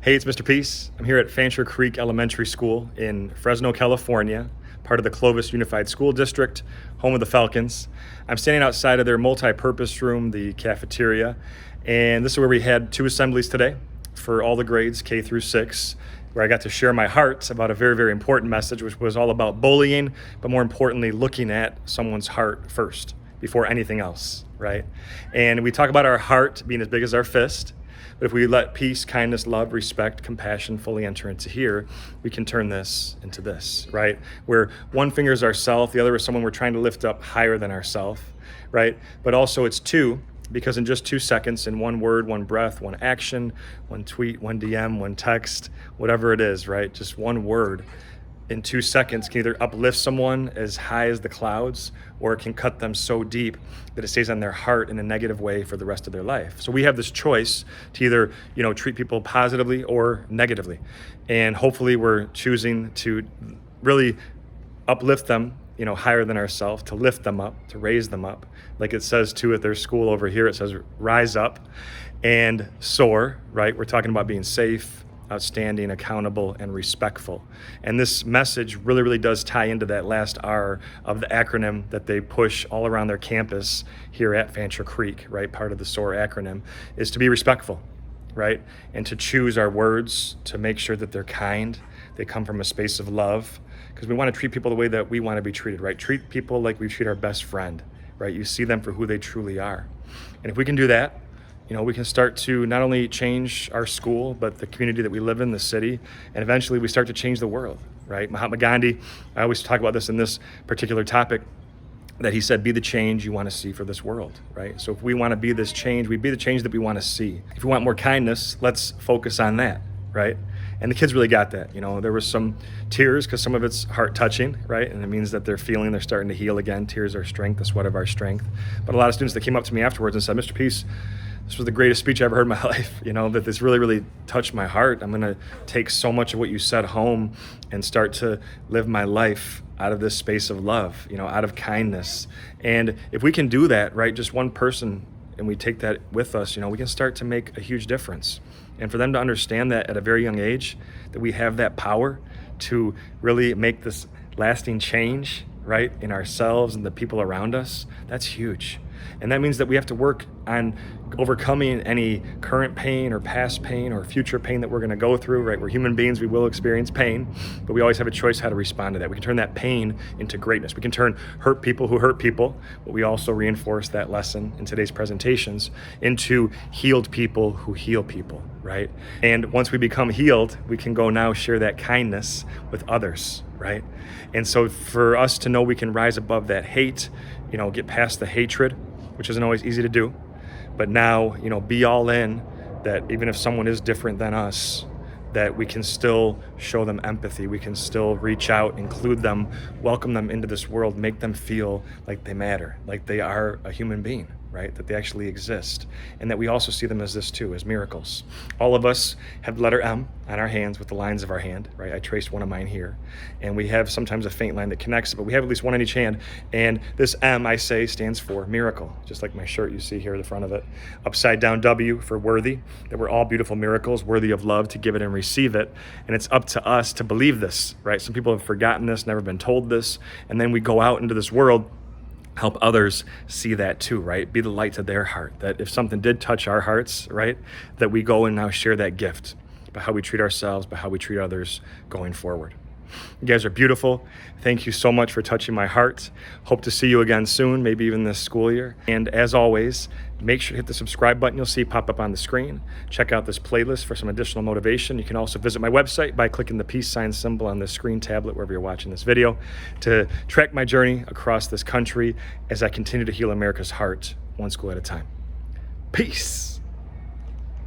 Hey, it's Mr. Peace. I'm here at Fancher Creek Elementary School in Fresno, California, part of the Clovis Unified School District, home of the Falcons. I'm standing outside of their multi-purpose room, the cafeteria, and this is where we had two assemblies today for all the grades K through 6, where I got to share my heart about a very, very important message, which was all about bullying, but more importantly, looking at someone's heart first before anything else, right? And we talk about our heart being as big as our fist. But if we let peace, kindness, love, respect, compassion fully enter into here, we can turn this into this, right? Where one finger is ourself, the other is someone we're trying to lift up higher than ourself, right? But also it's two, because in just 2 seconds, in one word, one breath, one action, one tweet, one DM, one text, whatever it is, right? Just one word in 2 seconds can either uplift someone as high as the clouds, or it can cut them so deep that it stays on their heart in a negative way for the rest of their life. So we have this choice to either, treat people positively or negatively. And hopefully we're choosing to really uplift them, higher than ourselves, to lift them up, to raise them up. Like it says too at their school over here, it says rise up and soar, right? We're talking about being safe, outstanding, accountable, and respectful. And this message really, really does tie into that last R of the acronym that they push all around their campus here at Fancher Creek, right? Part of the SOAR acronym is to be respectful, right? And to choose our words, to make sure that they're kind, they come from a space of love, because we want to treat people the way that we want to be treated, right? Treat people like we treat our best friend, right? You see them for who they truly are. And if we can do that, we can start to not only change our school, but the community that we live in, the city, and eventually we start to change the world, right? Mahatma Gandhi, I always talk about this in this particular topic, that he said, be the change you want to see for this world, right? So if we want to be this change, we be the change that we want to see. If we want more kindness, let's focus on that, right? And the kids really got that. There was some tears because some of it's heart touching, right? And it means that they're starting to heal again. Tears are strength, the sweat of our strength. But a lot of students that came up to me afterwards and said, Mr. Peace, this was the greatest speech I ever heard in my life, that this really, really touched my heart. I'm going to take so much of what you said home and start to live my life out of this space of love, out of kindness. And if we can do that, right, just one person, and we take that with us, we can start to make a huge difference. And for them to understand that at a very young age, that we have that power to really make this lasting change, right, in ourselves and the people around us, that's huge. And that means that we have to work on overcoming any current pain or past pain or future pain that we're going to go through, right? We're human beings, we will experience pain, but we always have a choice how to respond to that. We can turn that pain into greatness. We can turn hurt people who hurt people, but we also reinforce that lesson in today's presentations into healed people who heal people, right? And once we become healed, we can go now share that kindness with others, right? And so for us to know we can rise above that hate, get past the hatred, which isn't always easy to do, but now, be all in that even if someone is different than us, that we can still show them empathy, we can still reach out, include them, welcome them into this world, make them feel like they matter, like they are a human being, right? That they actually exist, and that we also see them as this too, as miracles. All of us have the letter M on our hands with the lines of our hand, right? I traced one of mine here, and we have sometimes a faint line that connects it, but we have at least one on each hand, and this M, I say, stands for miracle, just like my shirt you see here at the front of it. Upside down W for worthy, that we're all beautiful miracles, worthy of love, to give it and receive it, and it's up to us to believe this, right? Some people have forgotten this, never been told this, and then we go out into this world, help others see that too, right? Be the light to their heart, that if something did touch our hearts, right, that we go and now share that gift by how we treat ourselves, by how we treat others going forward. You guys are beautiful. Thank you so much for touching my heart. Hope to see you again soon, maybe even this school year. And as always, make sure to hit the subscribe button you'll see pop up on the screen. Check out this playlist for some additional motivation. You can also visit my website by clicking the peace sign symbol on the screen tablet wherever you're watching this video to track my journey across this country as I continue to heal America's heart one school at a time. Peace.